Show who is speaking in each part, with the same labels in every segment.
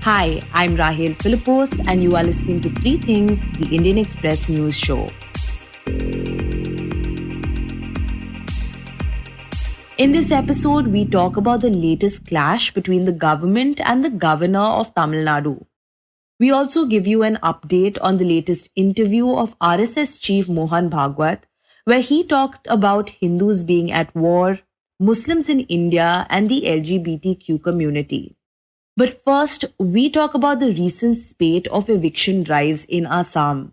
Speaker 1: Hi, I'm Rahel Philipose, and you are listening to Three Things, the Indian Express News Show. In this episode, we talk about the latest clash between the government and the governor of Tamil Nadu. We also give you an update on the latest interview of RSS chief Mohan Bhagwat, where he talked about Hindus being at war, Muslims in India, and the LGBTQ community. But first, we talk about the recent spate of eviction drives in Assam.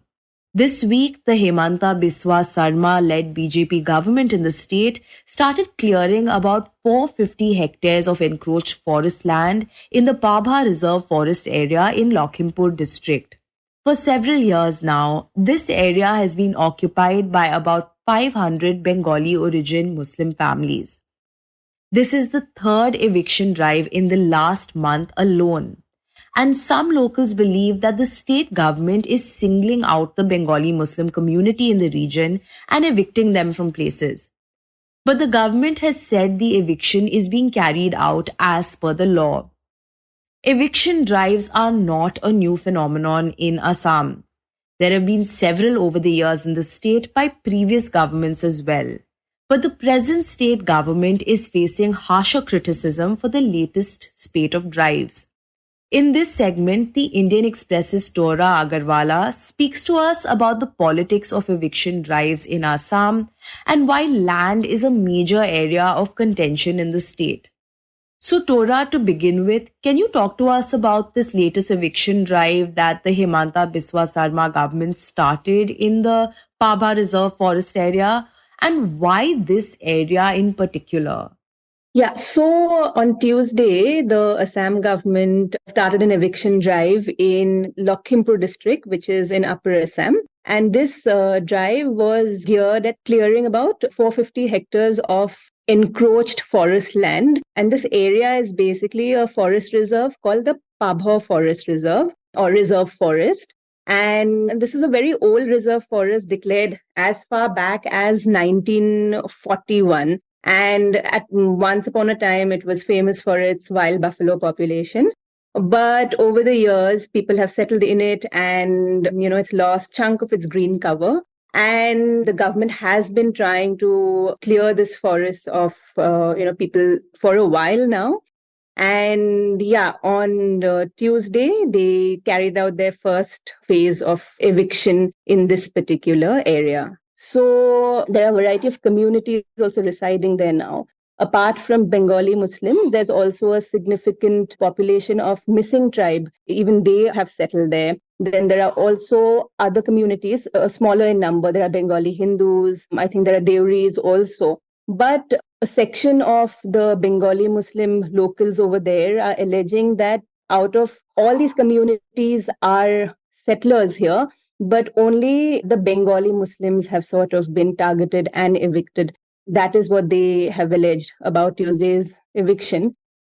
Speaker 1: This week, the Hemanta Biswa Sarma-led BJP government in the state started clearing about 450 hectares of encroached forest land in the Pabha Reserve Forest area in Lakhimpur district. For several years now, this area has been occupied by about 500 Bengali origin Muslim families. This is the third eviction drive in the last month alone. And some locals believe that the state government is singling out the Bengali Muslim community in the region and evicting them from places. But the government has said the eviction is being carried out as per the law. Eviction drives are not a new phenomenon in Assam. There have been several over the years in the state by previous governments as well. But the present state government is facing harsher criticism for the latest spate of drives. In this segment, the Indian Express's Tora Agarwala speaks to us about the politics of eviction drives in Assam and why land is a major area of contention in the state. So Tora, to begin with, can you talk to us about this latest eviction drive that the Hemanta Biswa Sarma government started in the Pabha Reserve Forest area? And why this area in particular?
Speaker 2: Yeah, so on Tuesday, the Assam government started an eviction drive in Lakhimpur district, which is in Upper Assam. And this drive was geared at clearing about 450 hectares of encroached forest land. And this area is basically a forest reserve called the Pabha Forest Reserve or Reserve Forest. And this is a very old reserve forest declared as far back as 1941. And at once upon a time, it was famous for its wild buffalo population. But over the years, people have settled in it and, it's lost chunk of its green cover. And the government has been trying to clear this forest of, people for a while now. And on Tuesday, they carried out their first phase of eviction in this particular area. So there are a variety of communities also residing there now. Apart from Bengali Muslims, there's also a significant population of missing tribe. Even they have settled there. Then there are also other communities, smaller in number. There are Bengali Hindus. I think there are Deoris also. But a section of the Bengali Muslim locals over there are alleging that out of all these communities are settlers here, but only the Bengali Muslims have sort of been targeted and evicted. That is what they have alleged about Tuesday's eviction.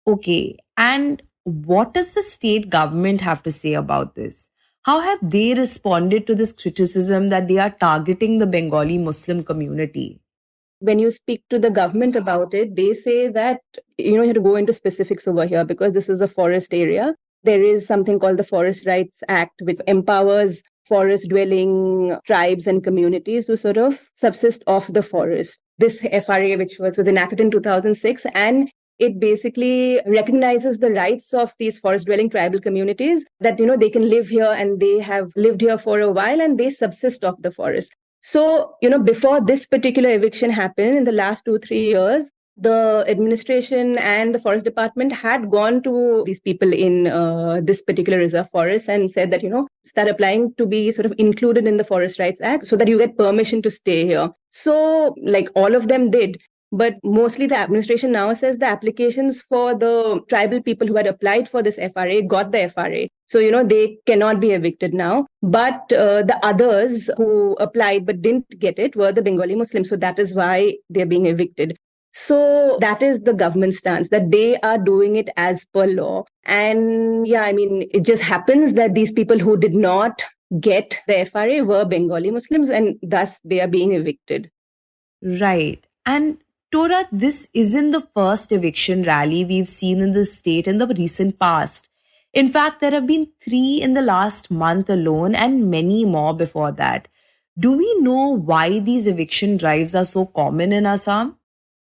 Speaker 1: Okay, and what does the state government have to say about this? How have they responded to this criticism that they are targeting the Bengali Muslim community?
Speaker 2: When you speak to the government about it, they say that, you have to go into specifics over here because this is a forest area. There is something called the Forest Rights Act, which empowers forest-dwelling tribes and communities to sort of subsist off the forest. This FRA, which was enacted in 2006, and it basically recognizes the rights of these forest-dwelling tribal communities that, they can live here and they have lived here for a while and they subsist off the forest. So, before this particular eviction happened in the last 2-3 years, the administration and the forest department had gone to these people in this particular reserve forest and said that, start applying to be sort of included in the Forest Rights Act so that you get permission to stay here. So, all of them did. But mostly the administration now says the applications for the tribal people who had applied for this FRA got the FRA. So, they cannot be evicted now. But the others who applied but didn't get it were the Bengali Muslims. So that is why they're being evicted. So that is the government stance, that they are doing it as per law. And it just happens that these people who did not get the FRA were Bengali Muslims and thus they are being evicted.
Speaker 1: Right. And Tora, this isn't the first eviction rally we've seen in the state in the recent past. In fact, there have been 3 in the last month alone and many more before that. Do we know why these eviction drives are so common in Assam?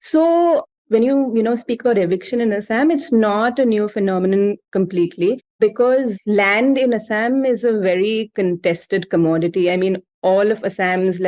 Speaker 2: So when you speak about eviction in Assam, it's not a new phenomenon completely because land in Assam is a very contested commodity. I mean, all of Assam's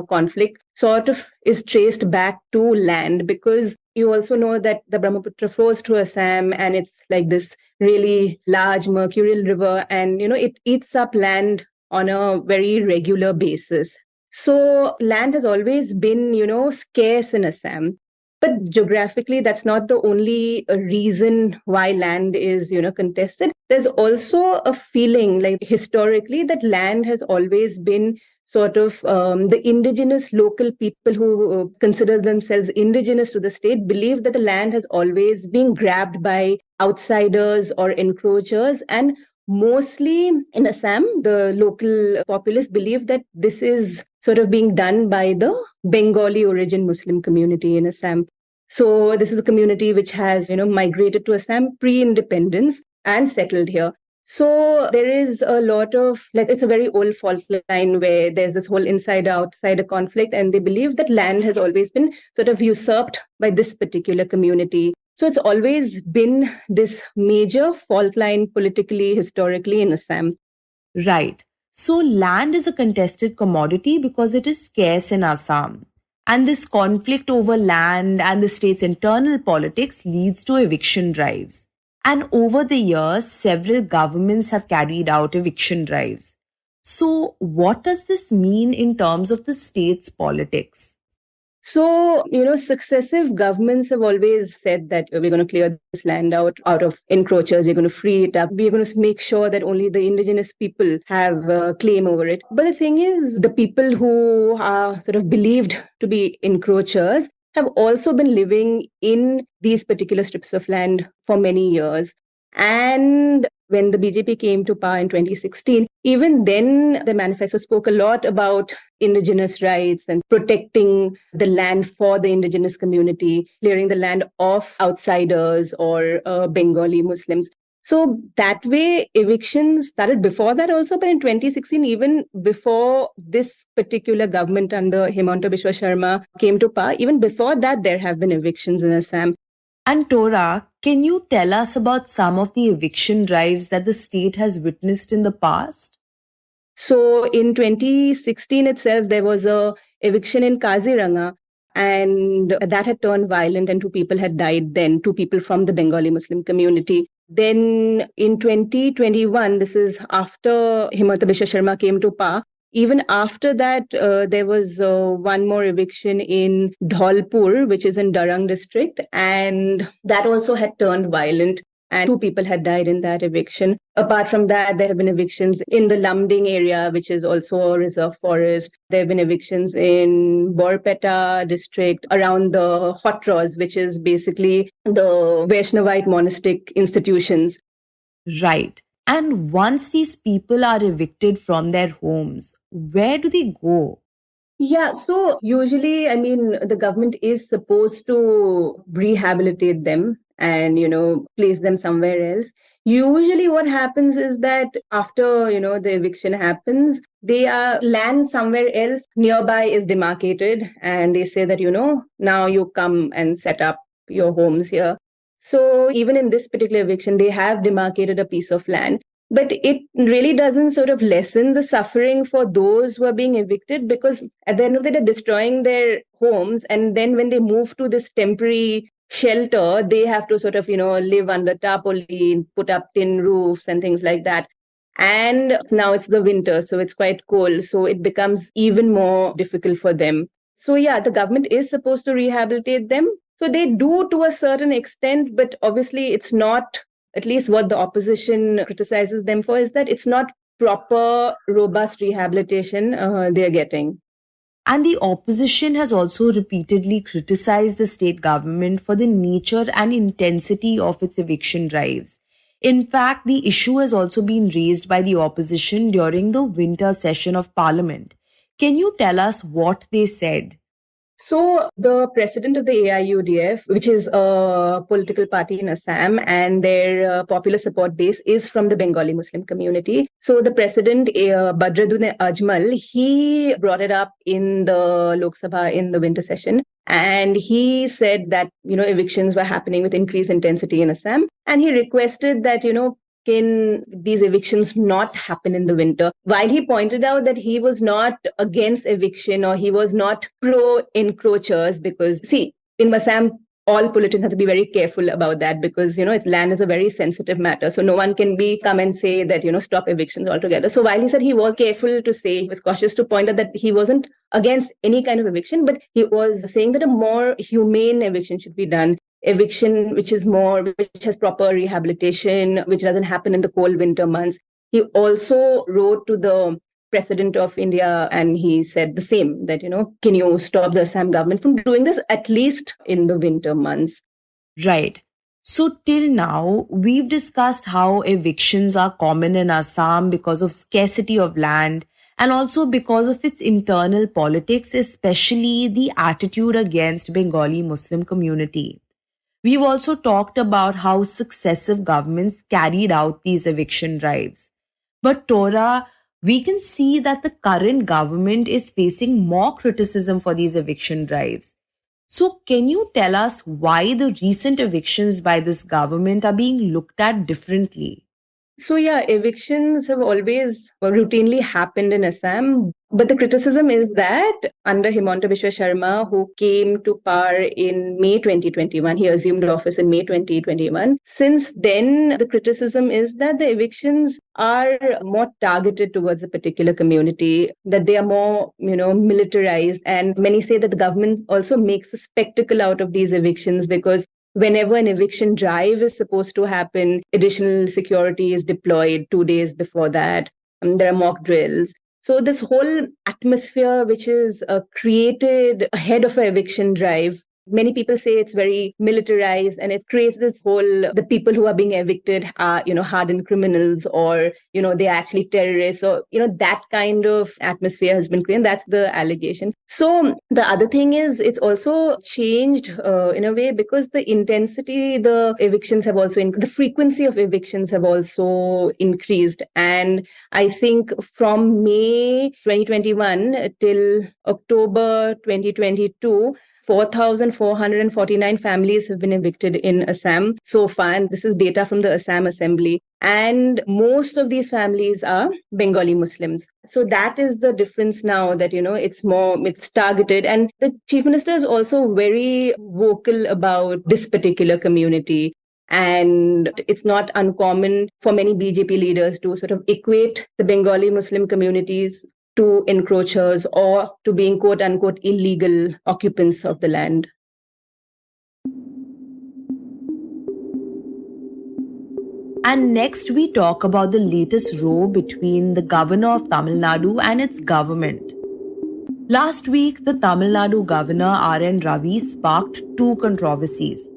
Speaker 2: conflict sort of is traced back to land because you also know that the Brahmaputra flows through Assam and it's like this really large mercurial river and it eats up land on a very regular basis. So land has always been scarce in Assam. But geographically, that's not the only reason why land is, contested. There's also a feeling like historically that land has always been sort of the indigenous local people who consider themselves indigenous to the state believe that the land has always been grabbed by outsiders or encroachers. And mostly in Assam, the local populace believe that this is sort of being done by the Bengali origin Muslim community in Assam. So this is a community which has, migrated to Assam pre-independence and settled here. So there is a lot of, it's a very old fault line where there's this whole insider-outsider conflict, and they believe that land has always been sort of usurped by this particular community. So it's always been this major fault line politically, historically in Assam.
Speaker 1: Right. So land is a contested commodity because it is scarce in Assam. And this conflict over land and the state's internal politics leads to eviction drives. And over the years, several governments have carried out eviction drives. So what does this mean in terms of the state's politics?
Speaker 2: So, successive governments have always said that we're going to clear this land out of encroachers, we're going to free it up, we're going to make sure that only the indigenous people have a claim over it. But the thing is, the people who are sort of believed to be encroachers have also been living in these particular strips of land for many years. And when the BJP came to power in 2016, even then the manifesto spoke a lot about indigenous rights and protecting the land for the indigenous community, clearing the land of outsiders or Bengali Muslims. So that way, evictions started before that also, but in 2016, even before this particular government under Himanta Biswa Sharma came to power, even before that, there have been evictions in Assam.
Speaker 1: And Tora, can you tell us about some of the eviction drives that the state has witnessed in the past?
Speaker 2: So in 2016 itself, there was a eviction in Kaziranga, and that had turned violent and 2 people had died then, 2 people from the Bengali Muslim community. Then in 2021, this is after Himanta Biswa Sharma came to power, even after that, there was one more eviction in Dholpur, which is in Darang district, and that also had turned violent. And 2 people had died in that eviction. Apart from that, there have been evictions in the Lamding area, which is also a reserve forest. There have been evictions in Borpeta district around the Hotros, which is basically the Vaishnavite monastic institutions.
Speaker 1: Right. And once these people are evicted from their homes, where do they go?
Speaker 2: Yeah, so usually, the government is supposed to rehabilitate them and, place them somewhere else. Usually what happens is that after, the eviction happens, they are land somewhere else nearby is demarcated and they say that, now you come and set up your homes here. So even in this particular eviction, they have demarcated a piece of land. But it really doesn't sort of lessen the suffering for those who are being evicted because at the end of the day, they're destroying their homes. And then when they move to this temporary shelter, they have to sort of, live under tarpaulin, put up tin roofs and things like that. And now it's the winter, so it's quite cold. So it becomes even more difficult for them. So yeah, the government is supposed to rehabilitate them. So they do to a certain extent, but obviously it's not, at least what the opposition criticizes them for is that it's not proper, robust rehabilitation they're getting.
Speaker 1: And the opposition has also repeatedly criticized the state government for the nature and intensity of its eviction drives. In fact, the issue has also been raised by the opposition during the winter session of Parliament. Can you tell us what they said?
Speaker 2: So the president of the AIUDF, which is a political party in Assam, and their popular support base is from the Bengali Muslim community. So the president, Badruddin Ajmal, he brought it up in the Lok Sabha in the winter session. And he said that, evictions were happening with increased intensity in Assam. And he requested that, can these evictions not happen in the winter? While he pointed out that he was not against eviction or he was not pro-encroachers, because, see, in Assam, all politicians have to be very careful about that because, land is a very sensitive matter. So no one can come and say that, stop evictions altogether. So while he said he was careful to say, he was cautious to point out that he wasn't against any kind of eviction, but he was saying that a more humane eviction should be done. Eviction which has proper rehabilitation, which doesn't happen in the cold winter months. He also wrote to the President of India and he said the same, that, can you stop the Assam government from doing this, at least in the winter months?
Speaker 1: Right. So till now, we've discussed how evictions are common in Assam because of scarcity of land and also because of its internal politics, especially the attitude against Bengali Muslim community. We've also talked about how successive governments carried out these eviction drives. But Tora, we can see that the current government is facing more criticism for these eviction drives. So can you tell us why the recent evictions by this government are being looked at differently?
Speaker 2: So evictions have always routinely happened in Assam. But the criticism is that under Himanta Biswa Sharma, who came to power in May 2021, he assumed office in May 2021. Since then, the criticism is that the evictions are more targeted towards a particular community, that they are more, militarized. And many say that the government also makes a spectacle out of these evictions because whenever an eviction drive is supposed to happen, additional security is deployed 2 days before that. There are mock drills. So this whole atmosphere which is created ahead of an eviction drive, many people say it's very militarized and it creates this whole, the people who are being evicted are, hardened criminals or, they are actually terrorists or, that kind of atmosphere has been created. That's the allegation. So the other thing is it's also changed in a way because the intensity, the evictions have also, the frequency of evictions have also increased. And I think from May 2021 till October 2022, 4,449 families have been evicted in Assam so far. And this is data from the Assam Assembly. And most of these families are Bengali Muslims. So that is the difference now that, it's targeted. And the Chief Minister is also very vocal about this particular community. And it's not uncommon for many BJP leaders to sort of equate the Bengali Muslim communities to encroachers or to being quote unquote illegal occupants of the land.
Speaker 1: And next we talk about the latest row between the governor of Tamil Nadu and its government. Last week, the Tamil Nadu Governor RN Ravi sparked two controversies.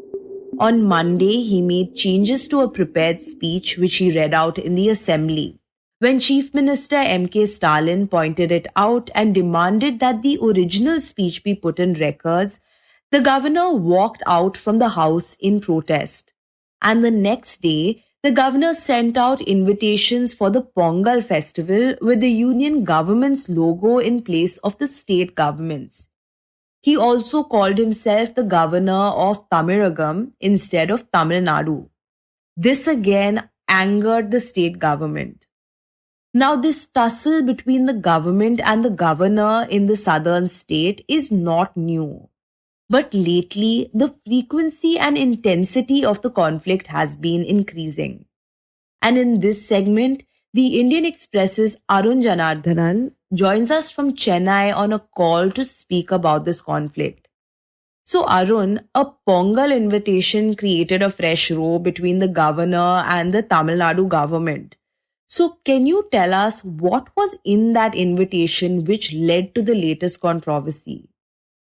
Speaker 1: On Monday, he made changes to a prepared speech which he read out in the assembly. When Chief Minister M.K. Stalin pointed it out and demanded that the original speech be put in records, the governor walked out from the house in protest. And the next day, the governor sent out invitations for the Pongal festival with the union government's logo in place of the state government's. He also called himself the governor of Tamil instead of Tamil Nadu. This again angered the state government. Now, this tussle between the government and the governor in the southern state is not new. But lately, the frequency and intensity of the conflict has been increasing. And in this segment, the Indian Express's Arun Janardhanan joins us from Chennai on a call to speak about this conflict. So Arun, a Pongal invitation created a fresh row between the governor and the Tamil Nadu government. So can you tell us what was in that invitation which led to the latest controversy?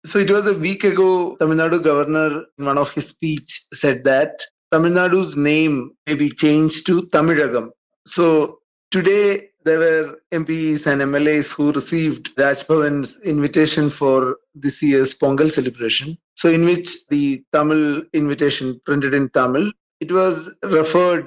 Speaker 3: So it was a week ago, Tamil Nadu governor in one of his speech said that Tamil Nadu's name may be changed to Tamilagam. So today there were MPs and MLAs who received Raj Bhavan's invitation for this year's Pongal celebration. So, in which the Tamil invitation printed in Tamil, it was referred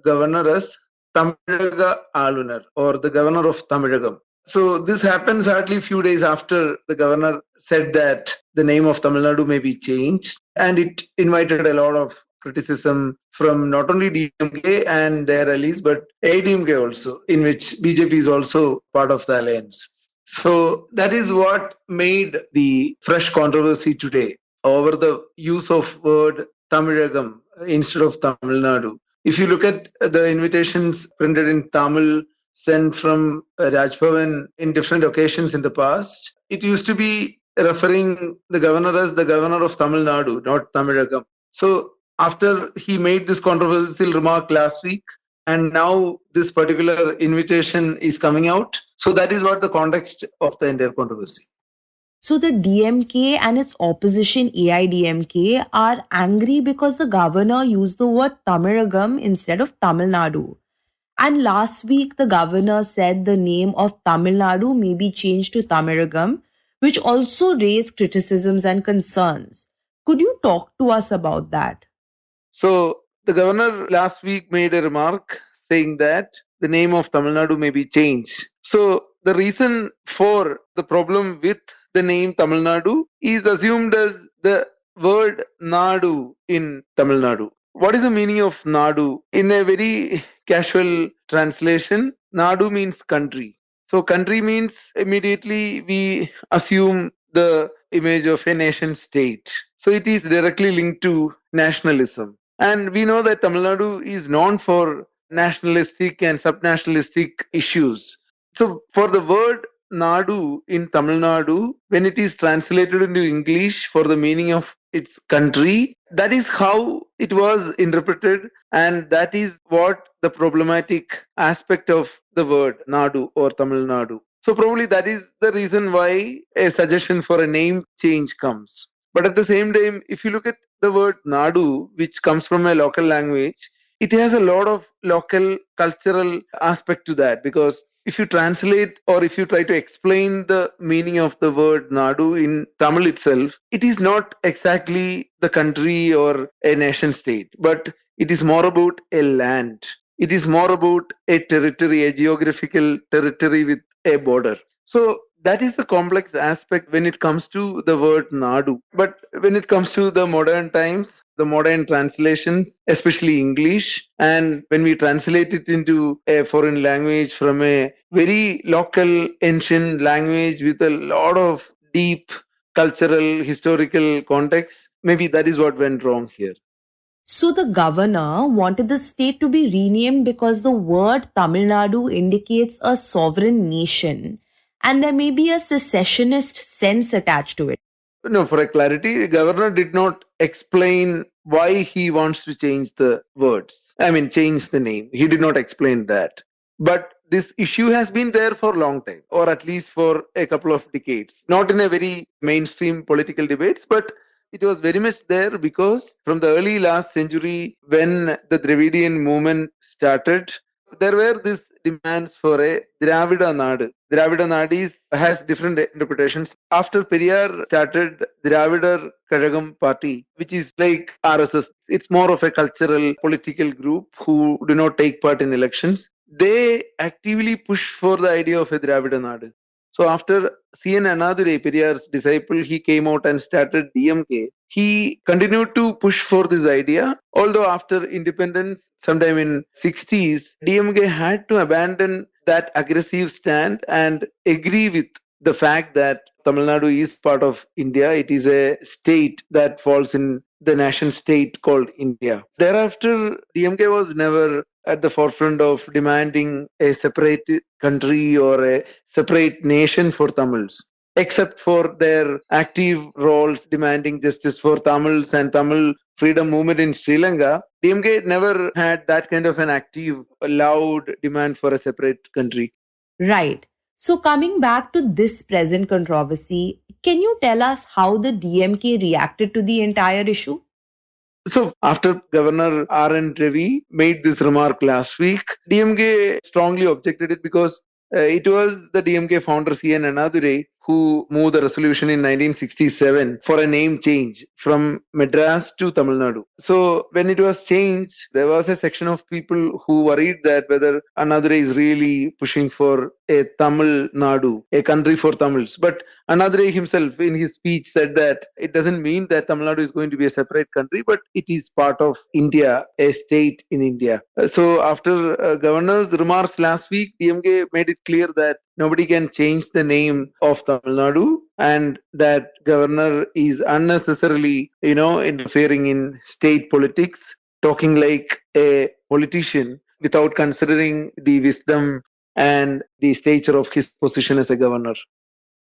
Speaker 3: governor as Tamilaga Alunar, or the governor of Tamilagam. So this happens hardly a few days after the governor said that the name of Tamil Nadu may be changed, and it invited a lot of criticism from not only DMK and their allies, but ADMK also, in which BJP is also part of the alliance. So that is what made the fresh controversy today over the use of word Tamilagam instead of Tamil Nadu. If you look at the invitations printed in Tamil sent from Raj Bhavan in different occasions in the past, it used to be referring the governor as the governor of Tamil Nadu, not Tamilagam. So after he made this controversial remark last week, and now this particular invitation is coming out, so that is what the context of the entire controversy.
Speaker 1: So the DMK and its opposition AIDMK are angry because the governor used the word Tamilagam instead of Tamil Nadu. And last week, the governor said the name of Tamil Nadu may be changed to Tamilagam, which also raised criticisms and concerns. Could you talk to us about that?
Speaker 3: So the governor last week made a remark saying that the name of Tamil Nadu may be changed. So the reason for the problem with the name Tamil Nadu is assumed as the word Nadu in Tamil Nadu. What is the meaning of Nadu? In a very casual translation, Nadu means country. So country means immediately we assume the image of a nation state. So it is directly linked to nationalism. And we know that Tamil Nadu is known for nationalistic and subnationalistic issues. So for the word Nadu in Tamil Nadu, when it is translated into English for the meaning of its country, that is how it was interpreted, and that is what the problematic aspect of the word Nadu or Tamil Nadu. So probably that is the reason why a suggestion for a name change comes. But at the same time, if you look at the word Nadu, which comes from a local language, it has a lot of local cultural aspect to that, because if you translate or if you try to explain the meaning of the word Nadu in Tamil itself, it is not exactly the country or a nation state, but it is more about a land. It is more about a territory, a geographical territory with a border. So that is the complex aspect when it comes to the word Nadu. But when it comes to the modern times, the modern translations, especially English, and when we translate it into a foreign language from a very local ancient language with a lot of deep cultural, historical context, maybe that is what went wrong here.
Speaker 1: So the governor wanted the state to be renamed because the word Tamil Nadu indicates a sovereign nation, and there may be a secessionist sense attached to it.
Speaker 3: No, for a clarity, the governor did not explain why he wants to change the words. Change the name. He did not explain that. But this issue has been there for a long time, or at least for a couple of decades. Not in a very mainstream political debates, but it was very much there because from the early last century, when the Dravidian movement started, there were these demands for a Dravida Nadu. Dravida Nadu has different interpretations. After Periyar started Dravidar Kazhagam party, which is like RSS, it's more of a cultural political group who do not take part in elections. They actively push for the idea of a Dravida Nadu. So after C.N. Annadurai, Periyar's disciple, he came out and started DMK. He continued to push for this idea, although after independence, sometime in 60s, DMK had to abandon that aggressive stand and agree with the fact that Tamil Nadu is part of India. It is a state that falls in the nation state called India. Thereafter, DMK was never at the forefront of demanding a separate country or a separate nation for Tamils, except for their active roles demanding justice for Tamils and Tamil freedom movement in Sri Lanka. DMK never had that kind of an active, loud demand for a separate country.
Speaker 1: Right. So coming back to this present controversy, can you tell us how the DMK reacted to the entire issue?
Speaker 3: So after Governor RN Ravi made this remark last week, DMK strongly objected it because it was the DMK founder C.N. Annadurai who moved the resolution in 1967 for a name change from Madras to Tamil Nadu. So when it was changed, there was a section of people who worried that whether Annadurai is really pushing for a Tamil Nadu, a country for Tamils. But Annadurai himself in his speech said that it doesn't mean that Tamil Nadu is going to be a separate country, but it is part of India, a state in India. So after Governor's remarks last week, DMK made it clear that nobody can change the name of Tamil Nadu and that Governor is unnecessarily, interfering in state politics, talking like a politician without considering the wisdom and the stature of his position as a governor.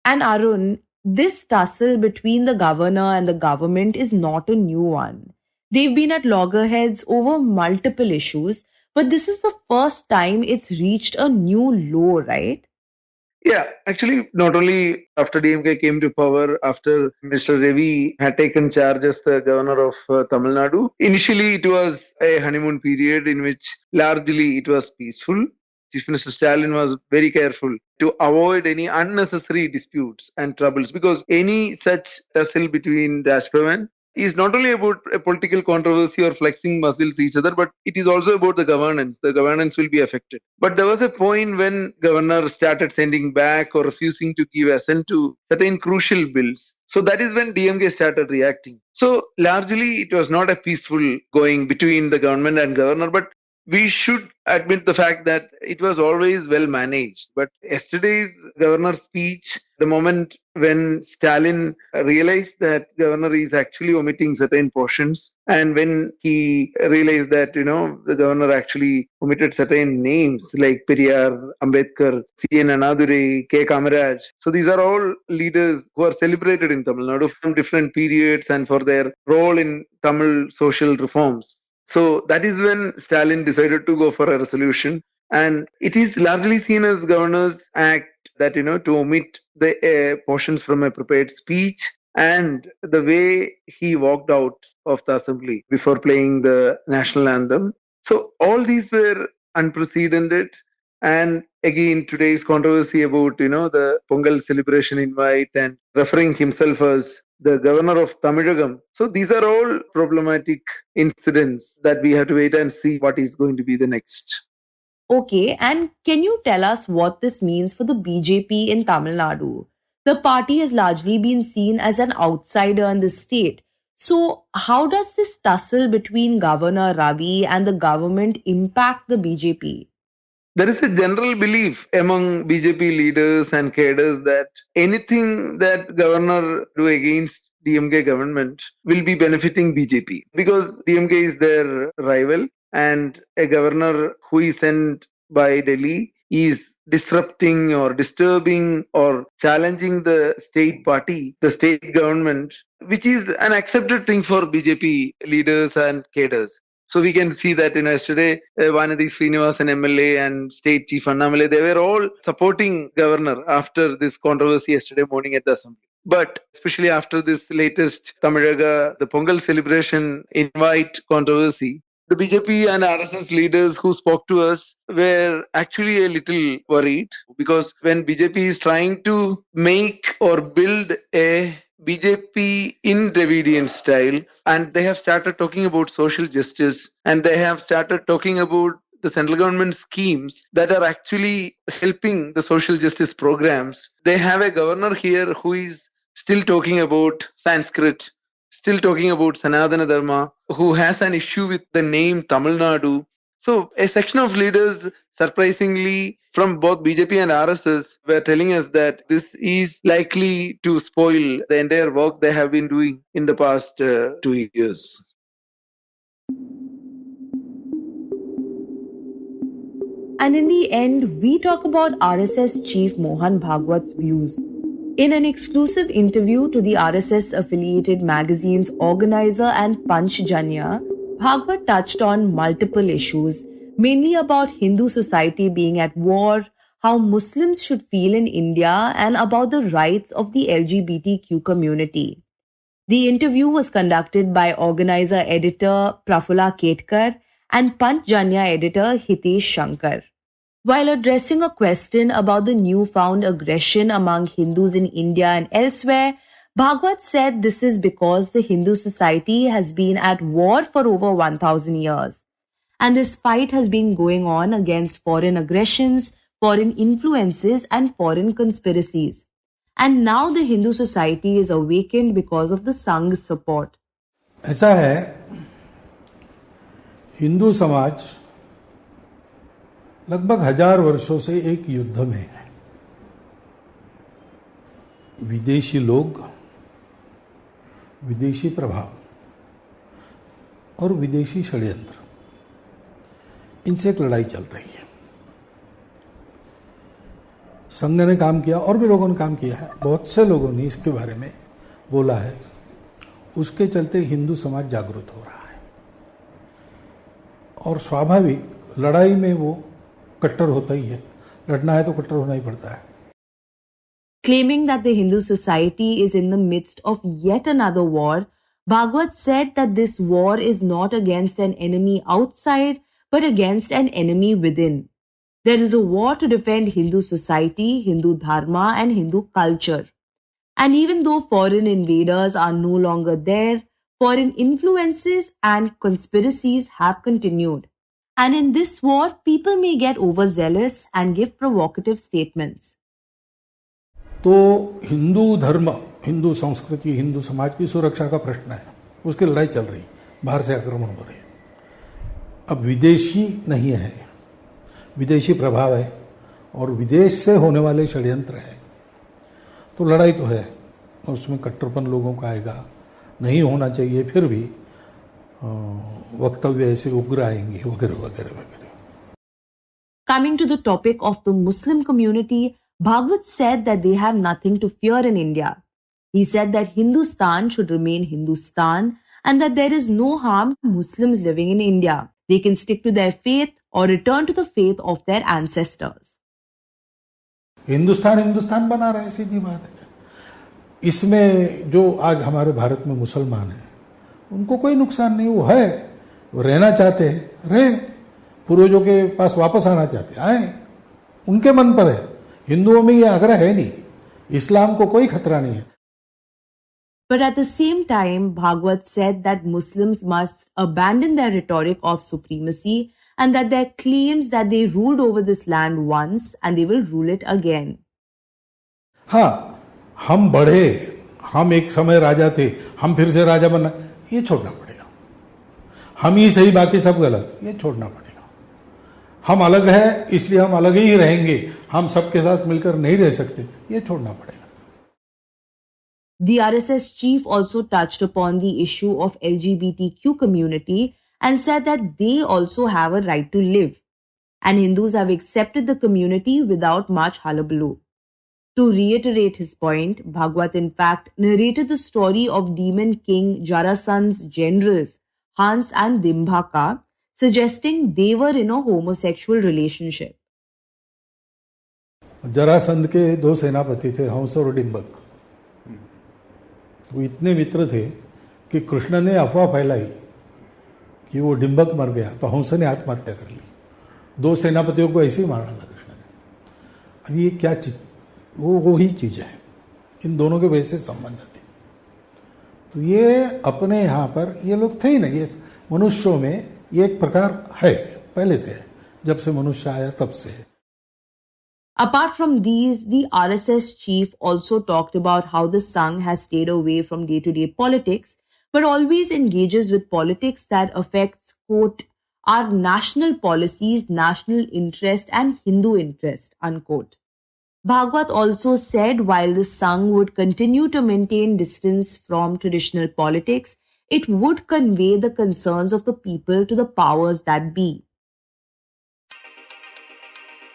Speaker 1: And Arun, this tussle between the governor and the government is not a new one. They've been at loggerheads over multiple issues, but this is the first time it's reached a new low, right?
Speaker 3: Yeah, actually, not only after DMK came to power, after Mr. Ravi had taken charge as the governor of Tamil Nadu, initially it was a honeymoon period in which largely it was peaceful. Chief Minister Stalin was very careful to avoid any unnecessary disputes and troubles because any such tussle between Rajbhavan is not only about a political controversy or flexing muscles each other, but it is also about the governance. The governance will be affected. But there was a point when governor started sending back or refusing to give assent to certain crucial bills. So that is when DMK started reacting. So largely it was not a peaceful going between the government and governor, but we should admit the fact that it was always well managed. But yesterday's governor's speech, the moment when Stalin realized that governor is actually omitting certain portions, and when he realized that, the governor actually omitted certain names like Periyar, Ambedkar, C.N. Annadurai, K. Kamaraj. So these are all leaders who are celebrated in Tamil Nadu from different periods and for their role in Tamil social reforms. So that is when Stalin decided to go for a resolution. And it is largely seen as governor's act that, to omit the portions from a prepared speech and the way he walked out of the assembly before playing the national anthem. So all these were unprecedented. And again, today's controversy about, the Pongal celebration invite and referring himself as the governor of Tamilagam. So these are all problematic incidents that we have to wait and see what is going to be the next.
Speaker 1: Okay, and can you tell us what this means for the BJP in Tamil Nadu? The party has largely been seen as an outsider in the state. So how does this tussle between Governor Ravi and the government impact the BJP?
Speaker 3: There is a general belief among BJP leaders and cadres that anything that governor do against DMK government will be benefiting BJP because DMK is their rival and a governor who is sent by Delhi is disrupting or disturbing or challenging the state party, the state government, which is an accepted thing for BJP leaders and cadres. So we can see that yesterday, Vanadi Srinivasan MLA and State Chief Annamale, they were all supporting governor after this controversy yesterday morning at the assembly. But especially after this latest Tamilaga, the Pongal celebration invite controversy, the BJP and RSS leaders who spoke to us were actually a little worried because when BJP is trying to make or build a BJP in Dravidian style, and they have started talking about social justice, and they have started talking about the central government schemes that are actually helping the social justice programs. They have a governor here who is still talking about Sanskrit, still talking about Sanatana Dharma, who has an issue with the name Tamil Nadu. So a section of leaders, surprisingly, from both BJP and RSS were telling us that this is likely to spoil the entire work they have been doing in the past 2 years.
Speaker 1: And in the end, we talk about RSS Chief Mohan Bhagwat's views. In an exclusive interview to the RSS-affiliated magazine's organizer and Panchjanya, Bhagwat touched on multiple issues, mainly about Hindu society being at war, how Muslims should feel in India, and about the rights of the LGBTQ community. The interview was conducted by organizer editor Prafulla Ketkar and Panchjanya editor Hitesh Shankar. While addressing a question about the newfound aggression among Hindus in India and elsewhere, Bhagwat said this is because the Hindu society has been at war for over 1000 years. And this fight has been going on against foreign aggressions, foreign influences and foreign conspiracies. And now the Hindu society is awakened because of the Sangh's support.
Speaker 4: ऐसा है, हिंदू समाज लगभग 1000 वर्षों से एक युद्ध में है. विदेशी लोग, विदेशी प्रभाव और विदेशी षड्यंत्र, इनसे एक लड़ाई चल रही है. संघ ने काम किया और भी लोगों ने काम किया है, बहुत से लोगों ने इसके बारे में बोला है. उसके चलते हिंदू समाज जागरूक हो रहा है और स्वाभाविक लड़ाई में वो कट्टर होता ही है. लड़ना है तो कट्टर होना ही पड़ता है.
Speaker 1: Claiming that the Hindu society is in the midst of yet another war, Bhagwat said that this war is not against an enemy outside, but against an enemy within. There is a war to defend Hindu society, Hindu dharma and Hindu culture. And even though foreign invaders are no longer there, foreign influences and conspiracies have continued. And in this war, people may get overzealous and give provocative statements.
Speaker 4: तो हिंदू धर्म, हिंदू संस्कृति, हिंदू समाज की सुरक्षा का प्रश्न है. उसकी लड़ाई चल रही, बाहर से आक्रमण हो रहे हैं. अब विदेशी नहीं है, विदेशी प्रभाव है और विदेश से होने वाले षड्यंत्र है. तो लड़ाई तो है, उसमें कट्टरपन लोगों का आएगा, नहीं होना चाहिए, फिर भी वक्तव्य ऐसे उग्र आएंगे वगैरह वगैरह वगैरह.
Speaker 1: Coming to the topic of the Muslim community, Bhagwat said that they have nothing to fear in India. He said that Hindustan should remain Hindustan and that there is no harm to Muslims living in India. They can stick to their faith or return to the faith of their ancestors.
Speaker 4: Hindustan Hindustan बना रहे, सीधी बात है. इसमें जो आज हमारे भारत में मुसलमान हैं, उनको कोई नुकसान नहीं. वो है, वो रहना चाहते हैं, रहे. पूर्वजों के पास वापस आना चाहते हैं, आए. उनके मन पर है. हिंदुओं में ये आग्रह है नहीं. इस्लाम को कोई खतरा नहीं है.
Speaker 1: But at the same time, Bhagwat said that Muslims must abandon their rhetoric of supremacy and that their claims that they ruled over this land once and they will rule it again.
Speaker 4: हाँ, हम बढ़े, हम एक समय राजा थे, हम फिर से राजा बनना, ये छोड़ना पड़ेगा. हम ही सही, बाकी सब गलत, ये छोड़ना पड़ेगा. हम अलग है, इसलिए हम अलग ही रहेंगे, हम सबके साथ मिलकर नहीं रह सकते, ये छोड़ना पड़ेगा.
Speaker 1: The RSS chief also touched upon the issue of LGBTQ community and said that they also have a right to live. And Hindus have accepted the community without much hullabaloo. To reiterate his point, Bhagwat in fact narrated the story of demon king Jarasandh's generals, Hans and Dimbhaka, suggesting they were in a homosexual relationship.
Speaker 4: Jarasandh के 2 सेनापति थे, हंस और डिंबक. वो इतने मित्र थे कि कृष्ण ने अफवाह फैलाई कि वो डिंबक मर गया तो हंस ने आत्महत्या कर ली. 2 सेनापतियों को ऐसे ही मार डाला कृष्ण ने. अब ये क्या चीज, वो ही चीज है. इन दोनों के वैसे संबंध थे. तो ये अपने यहाँ पर ये लोग थे ही नहीं. ये मनुष्यों में ये एक प्रकार है, पहले से है, जब से मनुष्य आया तब से है.
Speaker 1: Apart from these, the RSS chief also talked about how the Sangh has stayed away from day-to-day politics, but always engages with politics that affects, quote, our national policies, national interest and Hindu interest, unquote. Bhagwat also said while the Sangh would continue to maintain distance from traditional politics, it would convey the concerns of the people to the powers that be.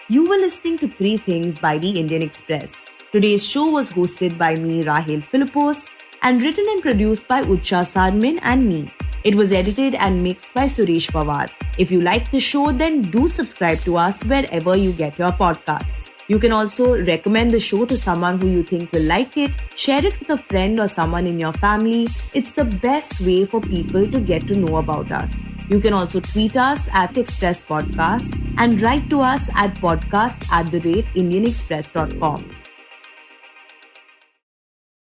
Speaker 1: You were listening to 3 Things by the Indian Express. Today's show was hosted by me, Rahel Philipose, and written and produced by Utsa, Sarmin and me. It was edited and mixed by Suresh Pawar. If you like the show, then do subscribe to us wherever you get your podcasts. You can also recommend the show to someone who you think will like it, share it with a friend or someone in your family. It's the best way for people to get to know about us. You can also tweet us at Express Podcasts and write to us at podcasts@indianexpress.com.